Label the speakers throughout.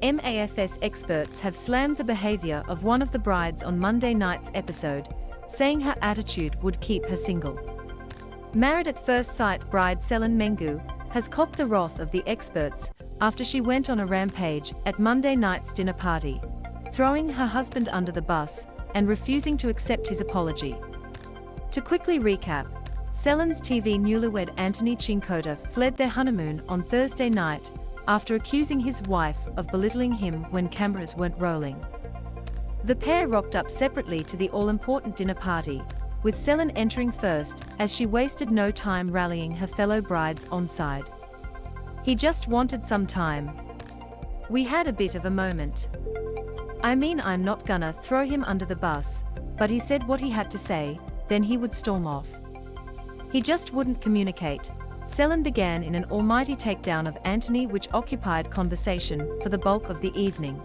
Speaker 1: MAFS experts have slammed the behaviour of one of the brides on Monday night's episode, saying her attitude would keep her single. Married at first sight bride Selin Mengu has copped the wrath of the experts after she went on a rampage at Monday night's dinner party, throwing her husband under the bus and refusing to accept his apology. To quickly recap, Sellin's TV newlywed Anthony Cincotta fled their honeymoon on Thursday night after accusing his wife of belittling him when cameras weren't rolling. The pair rocked up separately to the all-important dinner party, with Sellin entering first as she wasted no time rallying her fellow brides onside. "He just wanted some time. We had a bit of a moment. I mean, I'm not gonna throw him under the bus, but he said what he had to say, then he would storm off. He just wouldn't communicate." Sellin began in an almighty takedown of Anthony, which occupied conversation for the bulk of the evening.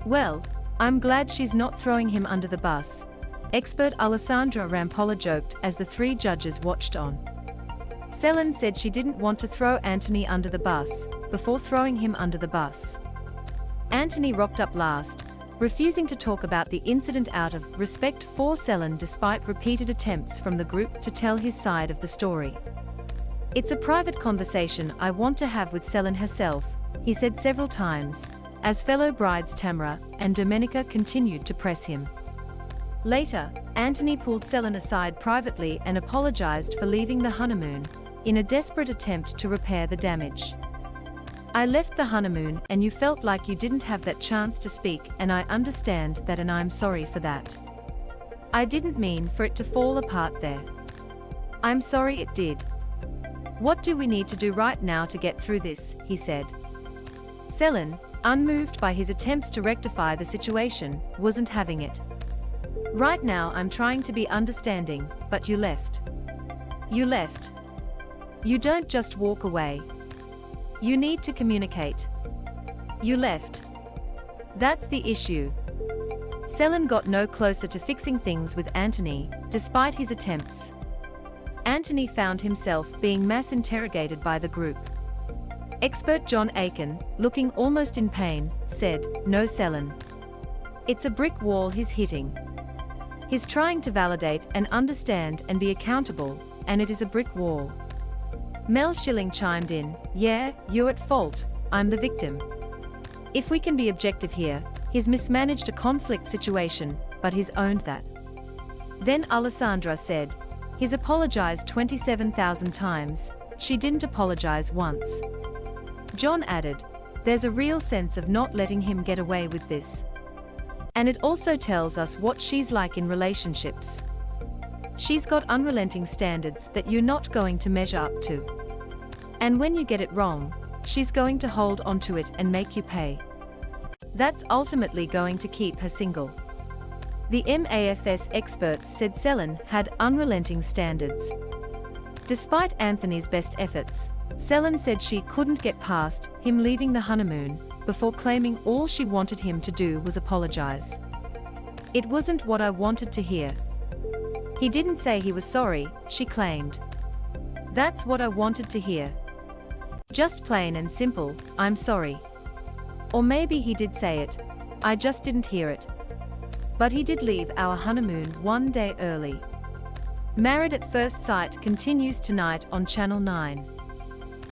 Speaker 1: "Well, I'm glad she's not throwing him under the bus," expert Alessandra Rampolla joked as the three judges watched on. Sellin said she didn't want to throw Anthony under the bus before throwing him under the bus. Anthony rocked up last, refusing to talk about the incident out of respect for Sellin despite repeated attempts from the group to tell his side of the story. "It's a private conversation I want to have with Sellin herself," he said several times, as fellow brides Tamara and Domenica continued to press him. Later, Anthony pulled Sellin aside privately and apologized for leaving the honeymoon, in a desperate attempt to repair the damage. "I left the honeymoon and you felt like you didn't have that chance to speak, and I understand that, and I'm sorry for that. I didn't mean for it to fall apart there. I'm sorry it did. What do we need to do right now to get through this?" he said. Sellin, unmoved by his attempts to rectify the situation, wasn't having it. "Right now I'm trying to be understanding, but you left. You left. You don't just walk away. You need to communicate. You left. That's the issue." Sellin got no closer to fixing things with Anthony, despite his attempts. Anthony found himself being mass interrogated by the group. Expert John Aiken, looking almost in pain, said, "No, Sellin. It's a brick wall he's hitting. He's trying to validate and understand and be accountable, and it is a brick wall." Mel Schilling chimed in, "Yeah, you're at fault, I'm the victim. If we can be objective here, he's mismanaged a conflict situation, but he's owned that." Then Alessandra said, "He's apologized 27,000 times, she didn't apologize once." John added, "There's a real sense of not letting him get away with this. And it also tells us what she's like in relationships. She's got unrelenting standards that you're not going to measure up to. And when you get it wrong, she's going to hold onto it and make you pay. That's ultimately going to keep her single." The MAFS expert said Sellin had unrelenting standards. Despite Anthony's best efforts, Sellin said she couldn't get past him leaving the honeymoon, before claiming all she wanted him to do was apologize. "It wasn't what I wanted to hear. He didn't say he was sorry," she claimed. "That's what I wanted to hear. Just plain and simple, I'm sorry. Or maybe he did say it, I just didn't hear it. But he did leave our honeymoon one day early." Married at First Sight continues tonight on Channel 9.